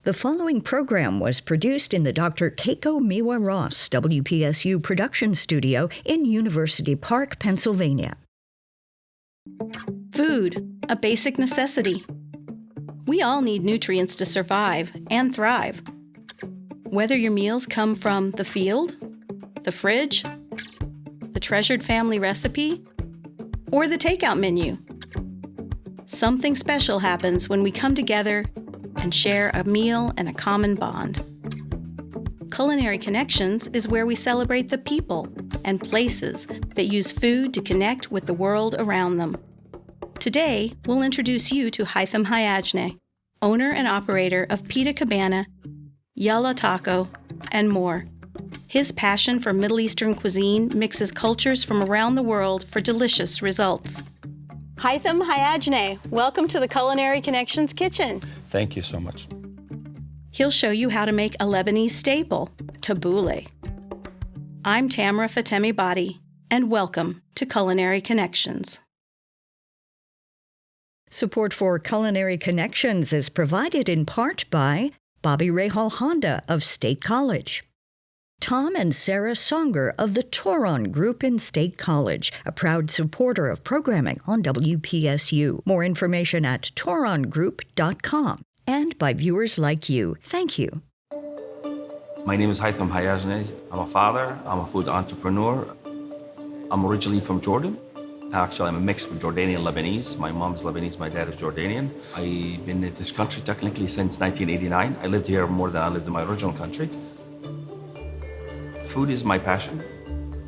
The following program was produced in the Dr. Keiko Miwa Ross WPSU production studio in University Park, Pennsylvania. Food, a basic necessity. We all need nutrients to survive and thrive. Whether your meals come from the field, the fridge, the treasured family recipe, or the takeout menu, something special happens when we come together and share a meal and a common bond. Culinary Connections is where we celebrate the people and places that use food to connect with the world around them. Today, we'll introduce you to Haitham Hayajne, owner and operator of Pita Cabana, Yalla Taco, and more. His passion for Middle Eastern cuisine mixes cultures from around the world for delicious results. Haitham Hayajne, welcome to the Culinary Connections kitchen. Thank you so much. He'll show you how to make a Lebanese staple, tabbouleh. I'm Tamra Fatemi-Badi, and welcome to Culinary Connections. Support for Culinary Connections is provided in part by Bobby Rahal Honda of State College, Tom and Sarah Songer of the Toron Group in State College, a proud supporter of programming on WPSU. More information at torongroup.com. And by viewers like you. Thank you. My name is Haitham Hayajne. I'm a father. I'm a food entrepreneur. I'm originally from Jordan. Actually, I'm a mix of Jordanian and Lebanese. My mom's Lebanese, my dad is Jordanian. I've been in this country technically since 1989. I lived here more than I lived in my original country. Food is my passion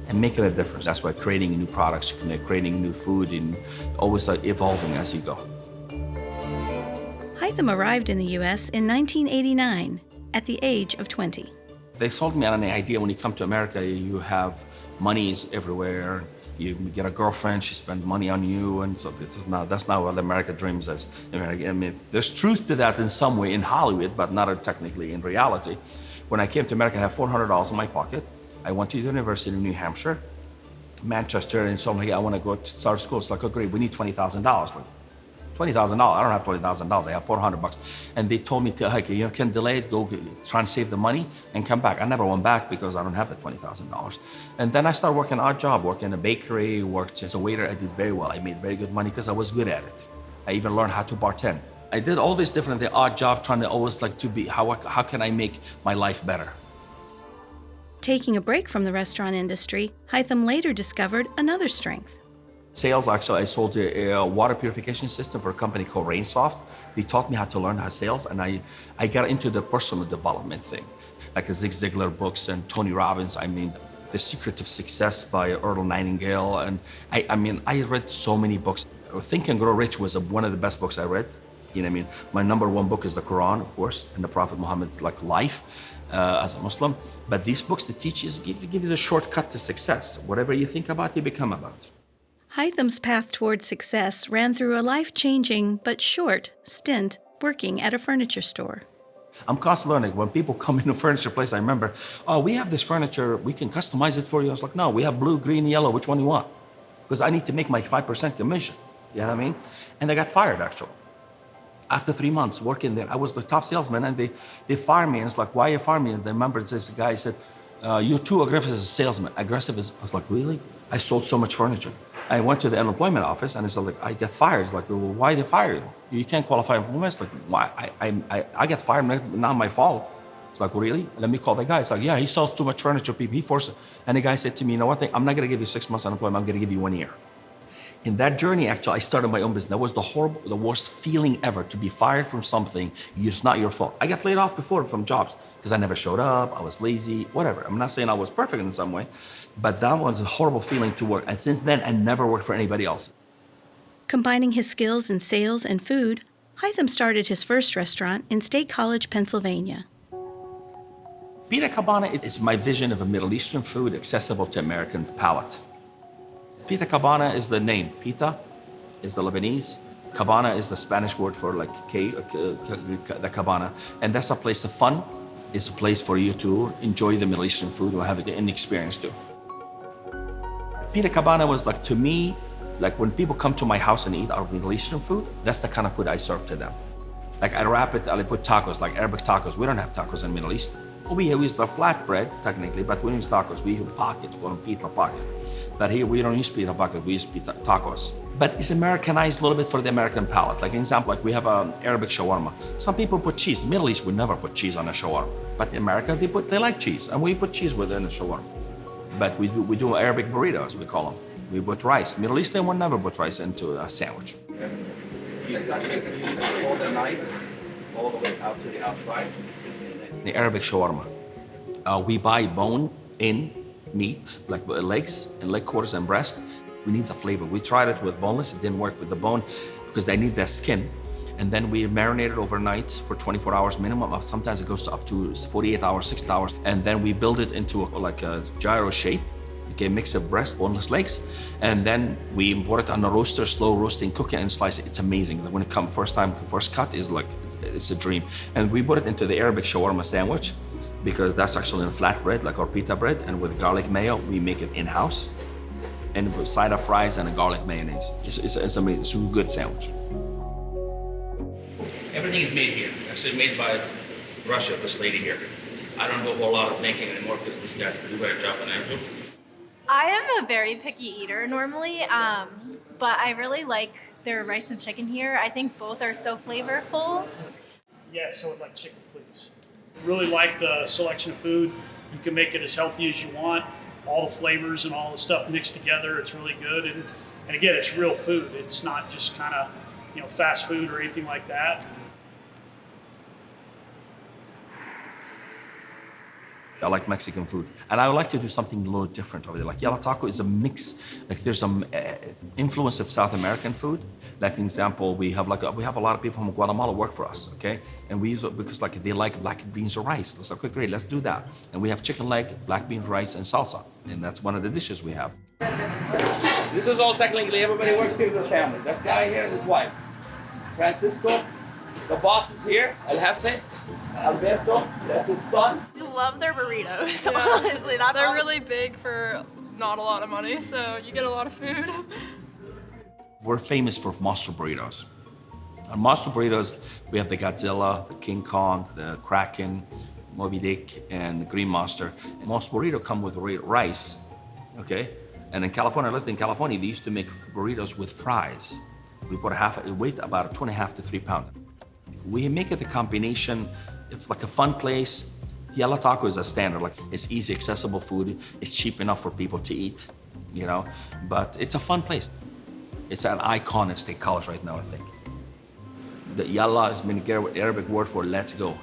and making a difference. That's why creating new products, creating new food, and always evolving as you go. Haitham arrived in the U.S. in 1989 at the age of 20. They sold me on an idea when you come to America, you have monies everywhere. You get a girlfriend, she spends money on you, and so that's not what America dreams as. I mean, there's truth to that in some way in Hollywood, but not technically in reality. When I came to America, I had $400 in my pocket. I went to the University of New Hampshire, Manchester, and so I'm like, I want to go to start school. It's like, oh great, we need $20,000. Like, $20,000, I don't have $20,000, I have $400. And they told me, you can delay it, go try and save the money and come back. I never went back because I don't have the $20,000. And then I started working an odd job, worked in a bakery, worked as a waiter. I did very well. I made very good money because I was good at it. I even learned how to bartend. I did all these different, the odd job, trying to always how can I make my life better? Taking a break from the restaurant industry, Haitham later discovered another strength. Sales, actually, I sold a water purification system for a company called Rainsoft. They taught me how to learn how sales, and I got into the personal development thing, like the Zig Ziglar books and Tony Robbins. I mean, The Secret of Success by Earl Nightingale. And I read so many books. Think and Grow Rich was one of the best books I read. You know what I mean? My number one book is the Quran, of course, and the Prophet Muhammad's life as a Muslim. But these books, the teachers give you the shortcut to success. Whatever you think about, you become about. Haitham's path toward success ran through a life-changing but short stint working at a furniture store. I'm constantly learning. When people come into a furniture place, I remember, oh, we have this furniture, we can customize it for you. I was like, no, we have blue, green, yellow, which one do you want? Because I need to make my 5% commission, you know what I mean? And I got fired, actually. After 3 months working there, I was the top salesman, and they fired me, and it's like, why you fire me? And I remember this guy said, you're too aggressive as a salesman. I was like, really? I sold so much furniture. I went to the unemployment office, and it's like, I get fired. It's like, well, why they fire you? You can't qualify for employment. It's like, why? I get fired, not my fault. It's like, really? Let me call the guy. It's like, yeah, he sells too much furniture, people. He forced it. And the guy said to me, you know what? I'm not going to give you 6 months unemployment. I'm going to give you 1 year. In that journey, actually, I started my own business. That was the worst feeling ever, to be fired from something. It's not your fault. I got laid off before from jobs because I never showed up. I was lazy, whatever. I'm not saying I was perfect in some way, but that was a horrible feeling to work. And since then, I never worked for anybody else. Combining his skills in sales and food, Haitham started his first restaurant in State College, Pennsylvania. Pita Cabana is my vision of a Middle Eastern food accessible to American palate. Pita Cabana is the name. Pita is the Lebanese. Cabana is the Spanish word for the cabana. And that's a place of fun. It's a place for you to enjoy the Middle Eastern food or have an experience too. Pita Cabana was to me, when people come to my house and eat our Middle Eastern food, that's the kind of food I serve to them. Like I wrap it, I put tacos, like Arabic tacos. We don't have tacos in the Middle East. We use the flatbread, technically, but we don't use tacos. We use pockets, we call them pita pocket. But here we don't use pita pocket, we use pita tacos. But it's Americanized a little bit for the American palate. Like an example, like we have an Arabic shawarma. Some people put cheese. Middle East, we never put cheese on a shawarma. But in America, they like cheese, and we put cheese within the shawarma. But we do Arabic burritos, we call them. We put rice. Middle East, they will never put rice into a sandwich. You hold the knife all the way out to the outside. The Arabic shawarma. We buy bone-in meat, like legs and leg quarters and breast. We need the flavor. We tried it with boneless. It didn't work with the bone because they need that skin. And then we marinate it overnight for 24 hours minimum. Sometimes it goes up to 48 hours, 60 hours. And then we build it into like a gyro shape. Okay, mix of breast, boneless legs, and then we import it on a roaster, slow roasting, cook it and slice it. It's amazing. When it comes first cut is like, it's a dream. And we put it into the Arabic shawarma sandwich because that's actually in a flatbread, like our pita bread, and with garlic mayo, we make it in-house. And with side of fries and a garlic mayonnaise. It's amazing, it's a good sandwich. Everything is made here. Actually made by Russia, this lady here. I don't do a whole lot of making anymore because these guys do a better job than I do. I am a very picky eater normally, but I really like their rice and chicken here. I think both are so flavorful. Yeah, so I'd like chicken, please. Really like the selection of food. You can make it as healthy as you want. All the flavors and all the stuff mixed together, it's really good. And again, it's real food. It's not just kind of, fast food or anything like that. I like Mexican food, and I would like to do something a little different over there. Like Yalla Taco is a mix. Like there's some influence of South American food. Like an example, we have a lot of people from Guatemala work for us, okay? And we use it because like they like black beans or rice. It's like, okay, great, let's do that. And we have chicken leg, black bean rice, and salsa, and that's one of the dishes we have. This is all technically everybody works here with the family. This guy here and his wife, Francisco. The boss is here, El Jefe, Alberto, that's his son. We love their burritos, honestly. They're really big for not a lot of money, so you get a lot of food. We're famous for monster burritos. Our monster burritos, we have the Godzilla, the King Kong, the Kraken, Moby Dick, and the Green Monster. And most burritos come with rice, okay? And in California, I lived in California, they used to make burritos with fries. We put it weight about 2.5 to 3 pounds. We make it a combination, it's like a fun place. Yalla Taco is a standard, like it's easy, accessible food. It's cheap enough for people to eat, but it's a fun place. It's an icon in State College right now, I think. The Yalla is an Arabic word for let's go.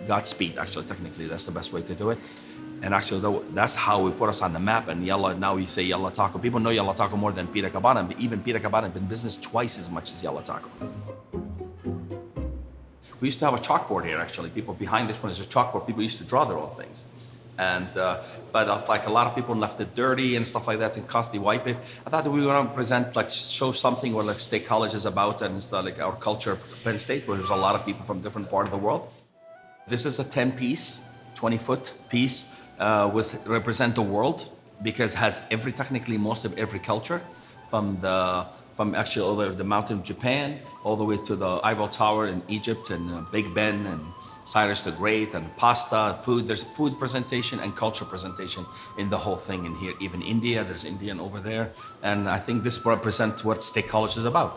Godspeed, actually, technically, that's the best way to do it. And actually, that's how we put us on the map. And Yalla, now we say Yalla Taco. People know Yalla Taco more than Pita Cabana, but even Pita Cabana has been in business twice as much as Yalla Taco. We used to have a chalkboard here, actually. People behind this one is a chalkboard. People used to draw their own things. And, but like a lot of people left it dirty and stuff like that and constantly wipe it. I thought that we were going to present, like show something where like State College is about and stuff, like our culture, Penn State, where there's a lot of people from different part of the world. This is a 10-piece, 20-foot piece, which represent the world because it has technically most of every culture from actually all the mountain of Japan, all the way to the Eiffel Tower in Egypt and Big Ben and Cyrus the Great and pasta, food. There's food presentation and culture presentation in the whole thing in here. Even India, there's Indian over there. And I think this represents what State College is about,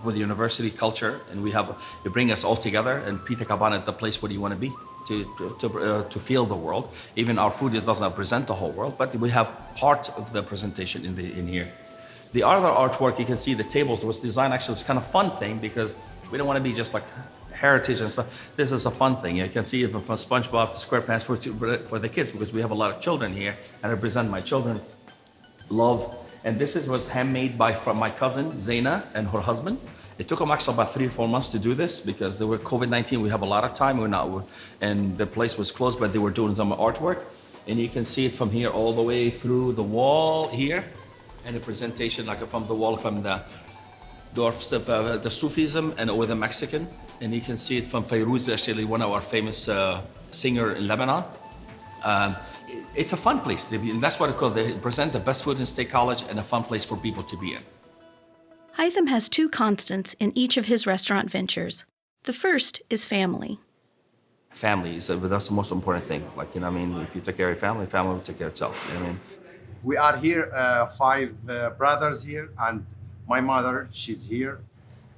with university culture. And you bring us all together, and Pita Cabana is the place where you want to be to feel the world. Even our food doesn't represent the whole world, but we have part of the presentation in here. The other artwork, you can see the tables was designed, actually, it's kind of fun thing because we don't want to be just like heritage and stuff. This is a fun thing. You can see it from SpongeBob to SquarePants for the kids because we have a lot of children here and I represent my children. Love. And this was handmade from my cousin, Zaina, and her husband. It took them actually about 3 or 4 months to do this because there were COVID-19. We have a lot of time. And the place was closed, but they were doing some artwork. And you can see it from here all the way through the wall here. And a presentation like from the wall from the dwarfs of the Sufism and over the Mexican. And you can see it from Fayrouz, actually one of our famous singer in Lebanon. It's a fun place. That's what it's called. They present the best food in State College and a fun place for people to be in. Hytham has 2 constants in each of his restaurant ventures: The first is family. Family is that's the most important thing. Like, you know, I mean, if you take care of your family, family will take care of itself. You know what I mean? We are here, five brothers here, and my mother, she's here.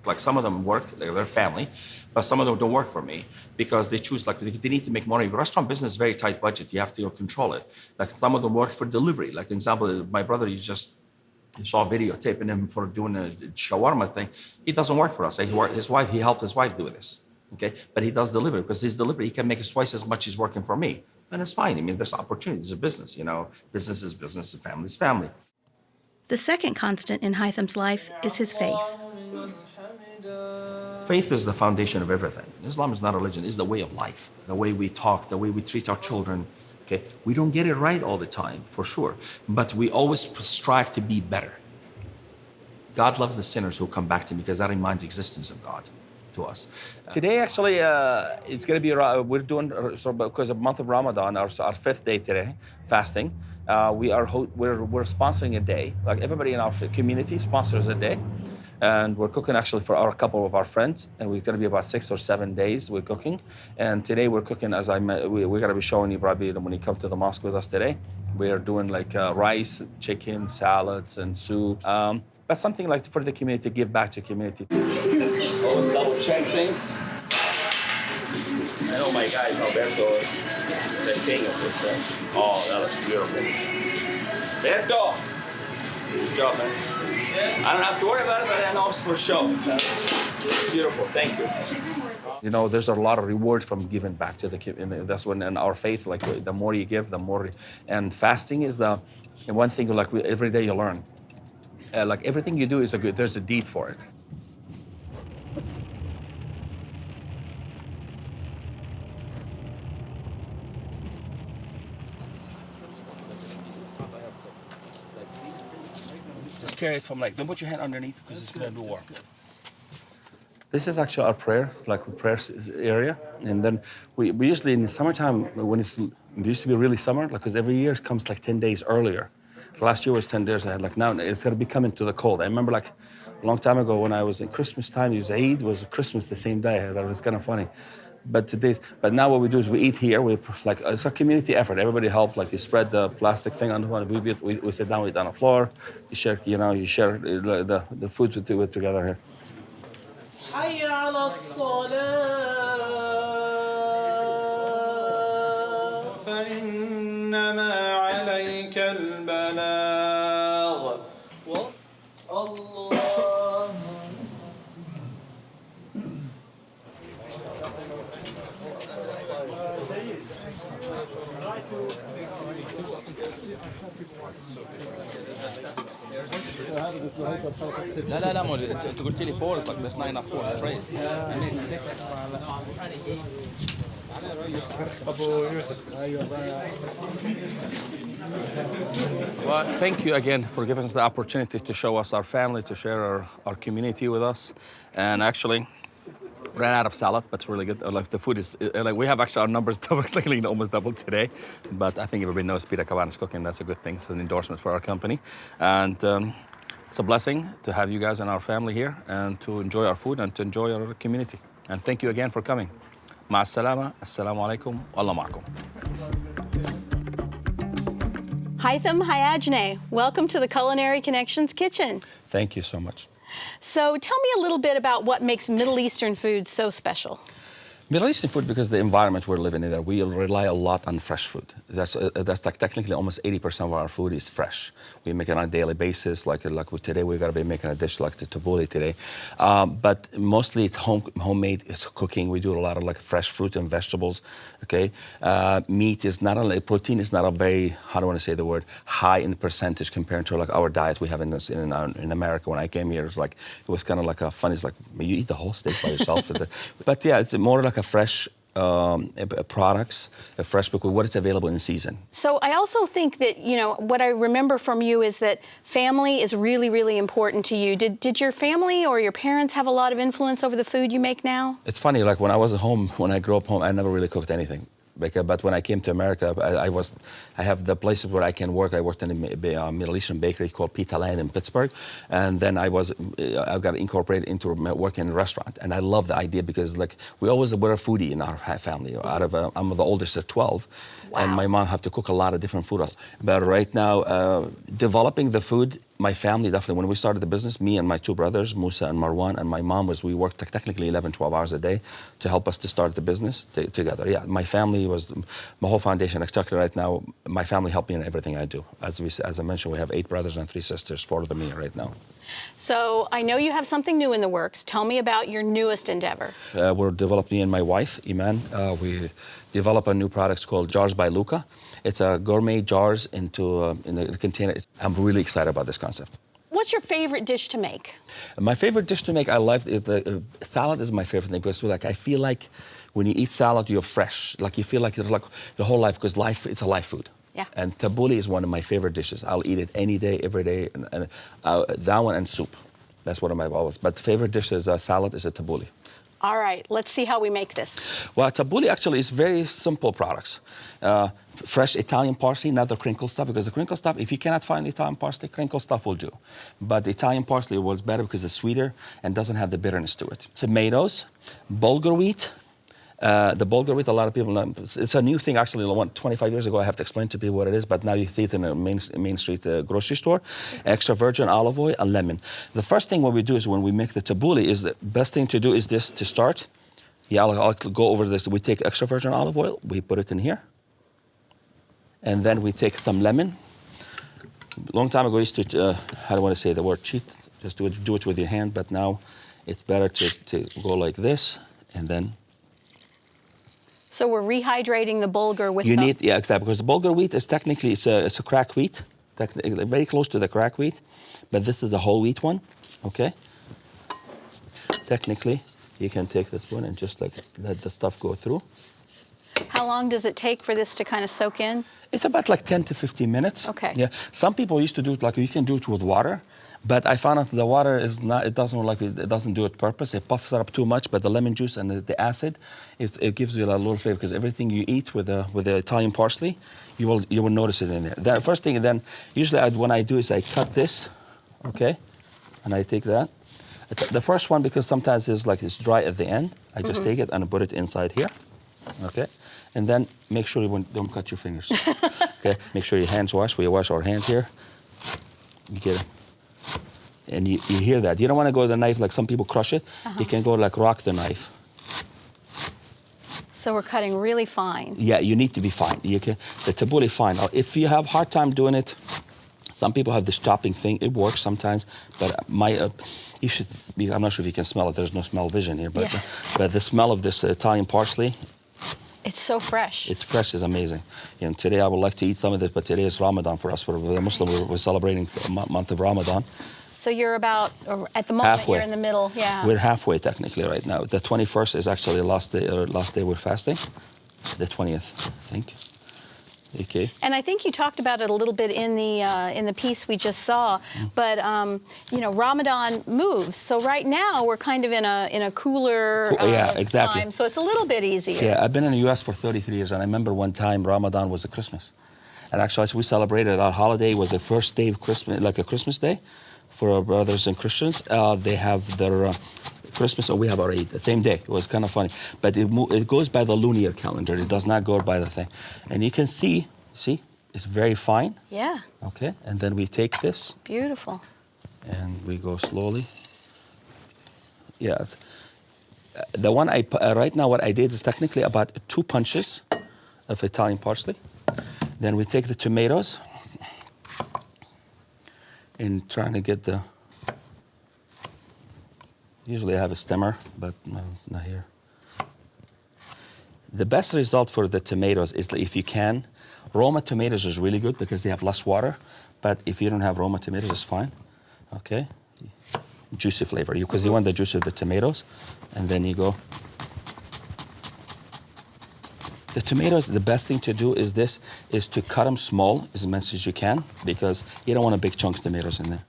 Like some of them work, like they're family, but some of them don't work for me because they choose, like they need to make money. Restaurant business is very tight budget. You have to control it. Like some of them work for delivery. Like, for example, my brother, you saw videotaping him for doing a shawarma thing. He doesn't work for us. He helped his wife do this. Okay, but he does delivery because his delivery, he can make twice as much as working for me. And it's fine. I mean, there's opportunities. It's a business, you know. Business is business, and family is family. The second constant in Hytham's life is his faith. Faith is the foundation of everything. Islam is not a religion. It's the way of life. The way we talk, the way we treat our children. Okay, we don't get it right all the time, for sure. But we always strive to be better. God loves the sinners who come back to him because that reminds existence of God to us. Today, actually, it's going to be, we're doing, so because of the month of Ramadan, our fifth day today, fasting, we're sponsoring a day. Like everybody in our community sponsors a day. And we're cooking actually for a couple of our friends, and we're going to be about 6 or 7 days we're cooking. And today we're cooking, as we're going to be showing you probably when you come to the mosque with us today. We're doing like rice, chicken, salads, and soups. But something like for the community, to give back to the community. Always double check things. I know my guy Alberto is the king of this. Oh, that looks beautiful. Alberto! Good job, man. I don't have to worry about it, but I know it's for show. It's beautiful. Thank you. You know, there's a lot of reward from giving back to the community. That's when in our faith, like the more you give, the more. And fasting is the one thing. Like every day you learn. Like everything you do is there's a deed for it. Just carry it from don't put your hand underneath because it's going to be warm. This is actually our prayer, prayer area. And then we usually in the summertime, when it used to be really summer, because every year it comes 10 days earlier. Last year was 10 days ahead. Now it's going to be coming to the cold. I remember a long time ago when I was in Christmas time, it was Eid, was Christmas the same day. That was kind of funny. But now what we do is we eat here. It's a community effort. Everybody helps. You spread the plastic thing on the floor. We sit down, we eat on the floor. You share, the food with together here. حي على الصلاة فإنما عليك البلاغ الله لا مو انت قلت لي 4 بس 9 enough 4 trays. Well, thank you again for giving us the opportunity to show us our family, to share our community with us. And actually ran out of salad, but it's really good. The food is, we have actually our numbers almost doubled today. But I think everybody knows Peter Caban is cooking. That's a good thing. It's an endorsement for our company. And it's a blessing to have you guys in our family here and to enjoy our food and to enjoy our community. And thank you again for coming. مع السلامة. السلام عليكم. والله معكم. Hytham Hayajne, welcome to the Culinary Connections kitchen. Thank you so much. So tell me a little bit about what makes Middle Eastern food so special. Middle Eastern food, because the environment we're living in there, we rely a lot on fresh food. That's technically almost 80% of our food is fresh. We make it on a daily basis. Today, we're going to be making a dish like the tabbouleh today. But mostly it's homemade cooking. We do a lot of fresh fruit and vegetables. Okay, meat is not only protein is not a very, how do I want to say the word, high in percentage compared to our diet we have in America. When I came here, it was kind of a fun. It's you eat the whole steak by yourself. But yeah, it's more a fresh products, a fresh book, what it's available in season. So I also think that, what I remember from you is that family is really, really important to you. Did your family or your parents have a lot of influence over the food you make now? It's funny, when I was at home, when I grew up home, I never really cooked anything. But when I came to America, I have the places where I can work. I worked in a Middle Eastern bakery called Pita Land in Pittsburgh, and then I got incorporated into working in a restaurant. And I love the idea because like we always were a foodie in our family. I'm the oldest of 12, and my mom have to cook a lot of different foods. But right now, developing the food. My family definitely, when we started the business, me and my two brothers, Musa and Marwan, and my mom we worked technically 11, 12 hours a day to help us to start the business together. Yeah, my family was, my whole foundation, exactly right now, my family helped me in everything I do. As I mentioned, we have 8 brothers and 3 sisters, 4 of them here right now. So I know you have something new in the works. Tell me about your newest endeavor. We're developing, me and my wife, Iman, we develop a new product called Jars by Luca. It's a gourmet jars in a container. I'm really excited about this concept. What's your favorite dish to make? My favorite dish to make, I love salad is my favorite thing because I feel like when you eat salad, you're fresh. Like you feel like it's like your whole life because it's a life food. Yeah. And tabbouleh is one of my favorite dishes. I'll eat it any day, every day. And that one and soup. That's one of my always. But favorite dish is salad is a tabbouleh. All right, let's see how we make this. Well, tabbouleh actually is very simple products. Fresh Italian parsley, not the crinkle stuff, because the crinkle stuff, if you cannot find the Italian parsley, crinkle stuff will do. But the Italian parsley was better because it's sweeter and doesn't have the bitterness to it. Tomatoes, bulgur wheat. The bulgur wheat, a lot of people know, it's a new thing actually. 25 years ago, I have to explain to people what it is, but now you see it in a main street grocery store. Extra virgin olive oil and lemon. The first thing what we do is when we make the tabbouleh is the best thing to do is this to start. Yeah, I'll go over this. We take extra virgin olive oil, we put it in here. And then we take some lemon. A long time ago, I used to, how do I want to say the word cheat? Just do it with your hand, but now it's better to go like this and then. So we're rehydrating the bulgur with Yeah, exactly, because the bulgur wheat is technically, it's a crack wheat, very close to the crack wheat, but this is a whole wheat one, okay? Technically, you can take this one and just like let the stuff go through. How long does it take for this to kind of soak in? It's about like 10 to 15 minutes. Okay. Yeah, some people used to do it like you can do it with water. But I found out the water is not. It doesn't do it purpose. It puffs it up too much. But the lemon juice and the acid, it gives you a little flavor because everything you eat with the Italian parsley, you will notice it in there. The first thing, then usually when I do is I cut this, okay, and I take that. The first one because sometimes it's dry at the end. I just take it and put it inside here, okay, and then make sure you don't cut your fingers. Okay, make sure your hands wash. We wash our hands here. You get it. And you hear that. You don't want to go to the knife like some people crush it. You can go like rock the knife. So we're cutting really fine. Yeah, you need to be fine. The tabbouleh fine. If you have a hard time doing it, some people have this chopping thing. It works sometimes, but you should be, I'm not sure if you can smell it. There's no smell vision here, but the smell of this Italian parsley. It's so fresh. It's fresh, it's amazing. Today I would like to eat some of this, but today is Ramadan for us. For the Muslim, we're celebrating the month of Ramadan. So you're about, at the moment, halfway. You're in the middle, yeah. We're halfway technically right now. The 21st is actually the last day we're fasting. The 20th, I think. Okay. And I think you talked about it a little bit in the piece we just saw, but Ramadan moves. So right now we're kind of in a cooler exactly. time, so it's a little bit easier. Yeah, I've been in the U.S. for 33 years, and I remember one time Ramadan was a Christmas, and actually as we celebrated our holiday was the first day of Christmas, like a Christmas day, for our brothers and Christians. They have their Christmas, and we have our Eid the same day. It was kind of funny, but it goes by the lunar calendar. It does not go by the thing, and you can see, it's very fine. Yeah. Okay, and then we take this. Beautiful. And we go slowly. Yeah. The one right now, what I did is technically about 2 punches of Italian parsley. Then we take the tomatoes and trying to get the. Usually I have a stemmer, but no, not here. The best result for the tomatoes is if you can. Roma tomatoes is really good because they have less water, but if you don't have Roma tomatoes, it's fine. Okay, juicy flavor, because you want the juice of the tomatoes, and then you go. The tomatoes, the best thing to do is to cut them small as much as you can, because you don't want a big chunk of tomatoes in there.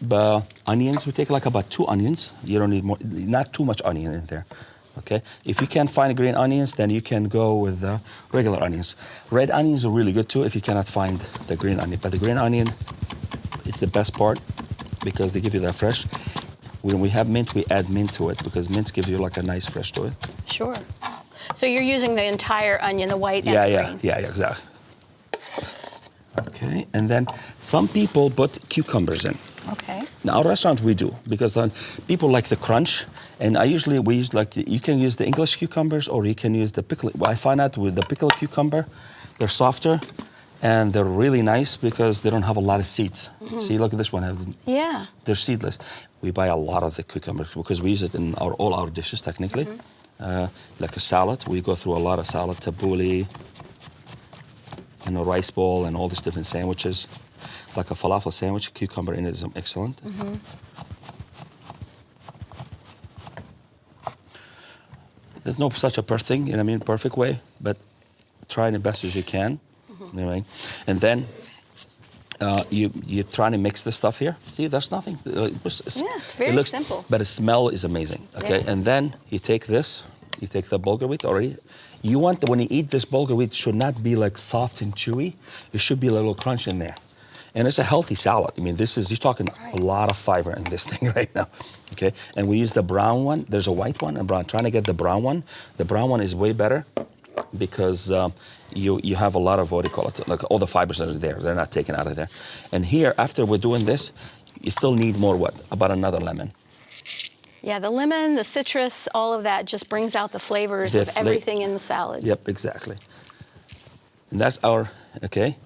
But onions, we take like about 2 onions. You don't need more, not too much onion in there. Okay, if you can't find green onions, then you can go with the regular onions. Red onions are really good too if you cannot find the green onion. But the green onion is the best part because they give you that fresh. When we have mint, we add mint to it because mint gives you like a nice fresh to it. Sure. So you're using the entire onion, the white and the green. Yeah, exactly. Okay, and then some people put cucumbers in. Okay. In our restaurant, we do because people like the crunch, and we use you can use the English cucumbers or you can use the pickle. I find out with the pickled cucumber, they're softer, and they're really nice because they don't have a lot of seeds. See, look at this one. Yeah. They're seedless. We buy a lot of the cucumbers because we use it in all our dishes technically, like a salad. We go through a lot of salad, tabbouleh, and a rice bowl, and all these different sandwiches. Like a falafel sandwich, cucumber in it is excellent. There's no such a perfect way, but try the best as you can. You know what I mean? And then you're trying to mix the stuff here. See, there's nothing. It's very simple. But the smell is amazing. Okay, Yeah. and then you take this. You take the bulgur wheat already. When you eat this bulgur wheat, it should not be like soft and chewy. It should be a little crunch in there. And it's a healthy salad. I mean, you're talking a lot of fiber in this thing right now, okay? And we use the brown one. There's a white one and brown. Trying to get the brown one. The brown one is way better because you have a lot of, what do you call it, like all the fibers that are there. They're not taken out of there. And here, after we're doing this, you still need more about another lemon. Yeah, the lemon, the citrus, all of that just brings out the flavors of everything in the salad. Yep, exactly. And that's okay?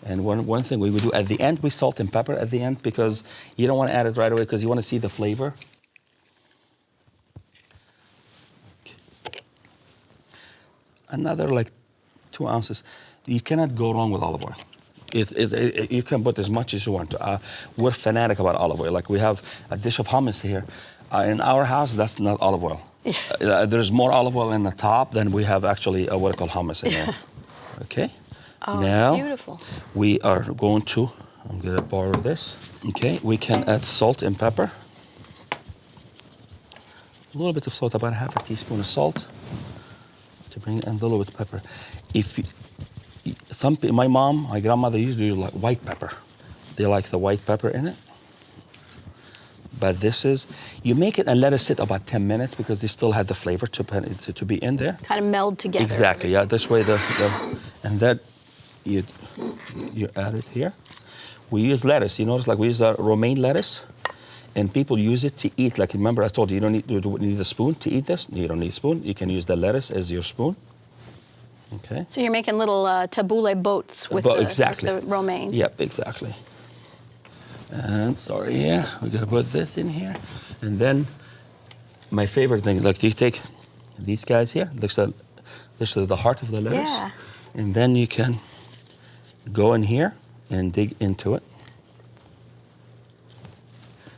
And one thing we would do at the end, we salt and pepper at the end because you don't want to add it right away because you want to see the flavor. Okay. Another 2 ounces. You cannot go wrong with olive oil. You can put as much as you want. We're fanatic about olive oil. Like we have a dish of hummus here. In our house, that's not olive oil. Yeah. There's more olive oil in the top than we have actually what I call hummus in there. Okay? Oh, now, it's beautiful. We are going to, I'm going to borrow this. Okay, we can add salt and pepper. A little bit of salt, about half a teaspoon of salt to bring in a little bit of pepper. My grandmother used to do like white pepper. They like the white pepper in it. But you make it and let it sit about 10 minutes because they still have the flavor to be in there. Kind of meld together. Exactly, yeah. This way, and then you add it here. We use lettuce. You notice, like we use romaine lettuce, and people use it to eat. Like remember, I told you don't need a spoon to eat this. You don't need a spoon. You can use the lettuce as your spoon. Okay. So you're making little tabbouleh boats with the romaine. Yep, exactly. And sorry, here we gotta put this in here, and then my favorite thing, like you take these guys here. This is the heart of the lettuce. Yeah. And then you can go in here and dig into it.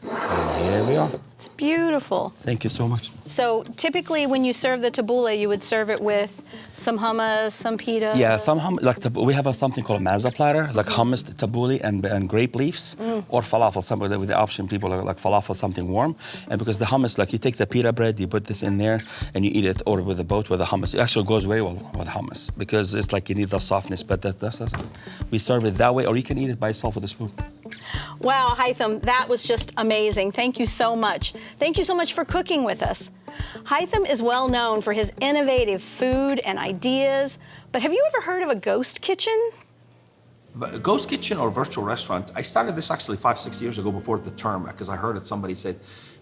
And here we are. It's beautiful. Thank you so much. So typically when you serve the tabbouleh, you would serve it with some hummus, some pita. Yeah, some hummus. Like we have something called a maza platter, like hummus, tabbouleh, and grape leaves, or falafel. Somewhere with the option, people are like falafel, something warm. And because the hummus, like you take the pita bread, you put this in there, and you eat it, or with a boat with the hummus. It actually goes very well with hummus because it's like you need the softness. But that's we serve it that way, or you can eat it by itself with a spoon. Wow, Haitham, that was just amazing. Thank you so much. Thank you so much for cooking with us. Haitham is well known for his innovative food and ideas, but have you ever heard of a ghost kitchen? Ghost kitchen or virtual restaurant, I started this actually 5-6 years ago before the term because I heard it, somebody said,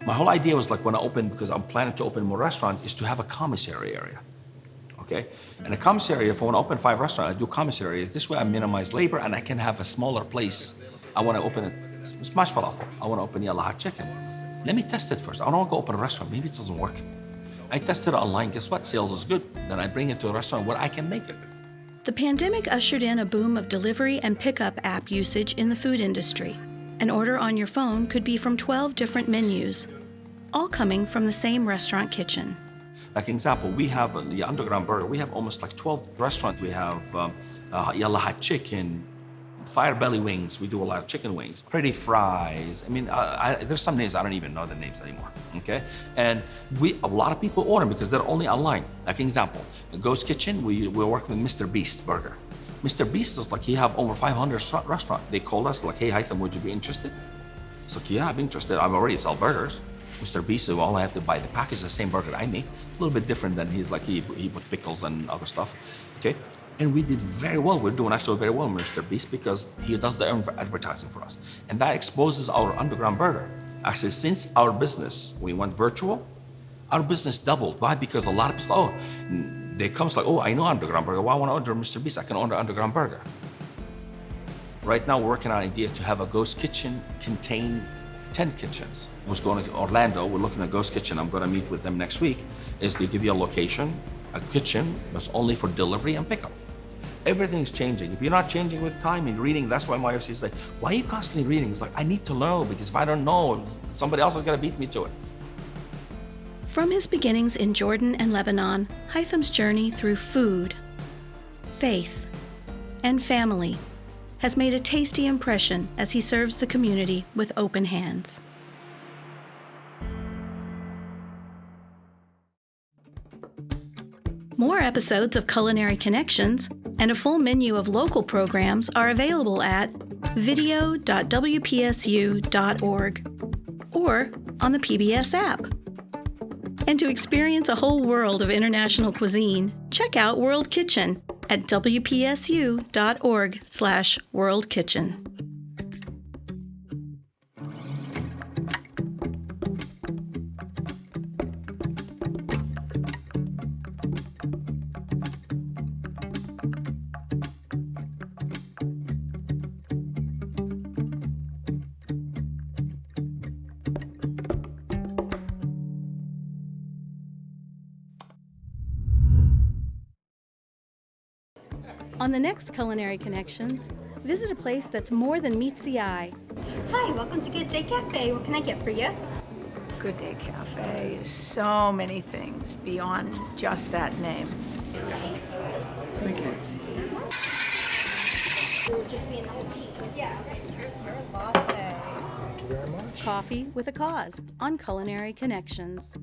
my whole idea was like when I open, because I'm planning to open more restaurant, is to have a commissary area. Okay? And a commissary, if I want to open 5 restaurants, I do commissary. This way I minimize labor and I can have a smaller place. I want to open it, smash falafel. I want to open yalla hot chicken. Let me test it first. I don't want to go open a restaurant. Maybe it doesn't work. I tested it online. Guess what? Sales is good. Then I bring it to a restaurant where I can make it. The pandemic ushered in a boom of delivery and pickup app usage in the food industry. An order on your phone could be from 12 different menus, all coming from the same restaurant kitchen. Like example, we have the Underground Burger. We have almost like 12 restaurants. We have yalla hot chicken, fire belly wings. We do a lot of chicken wings, pretty fries. I mean, there's some names I don't even know the names anymore. Okay, and a lot of people order because they're only online. Like example, the Ghost Kitchen, we're working with Mr. Beast Burger. Mr. Beast is like, he have over 500 restaurants. They called us like, hey, Haitham, would you be interested? It's like, yeah, I'm interested. I'm already sell burgers. Mr. Beast, you only have to buy the package, the same burger I make. A little bit different than he put pickles and other stuff. Okay, and we did very well. We're doing actually very well, Mr. Beast, because he does the advertising for us. And that exposes our underground burger. Actually, since our business, we went virtual, our business doubled. Why? Because a lot of people, they come like, oh, I know underground burger. Why I want to order Mr. Beast? I can order underground burger. Right now, we're working on an idea to have a ghost kitchen contain 10 kitchens. I was going to Orlando. We're looking at ghost kitchen. I'm going to meet with them next week. Is they give you a location, a kitchen that's only for delivery and pickup. Everything's changing. If you're not changing with time and reading, that's why my UFC is like, why are you constantly reading? It's like, I need to know, because if I don't know, somebody else is going to beat me to it. From his beginnings in Jordan and Lebanon, Haitham's journey through food, faith, and family has made a tasty impression as he serves the community with open hands. More episodes of Culinary Connections and a full menu of local programs are available at video.wpsu.org or on the PBS app. And to experience a whole world of international cuisine, check out World Kitchen at wpsu.org/worldkitchen. On the next Culinary Connections, visit a place that's more than meets the eye. Hi, welcome to Good Day Cafe. What can I get for you? Good Day Cafe is so many things beyond just that name. Thank you. It would just be another tea. Yeah, right. Here's your latte. Coffee with a Cause on Culinary Connections.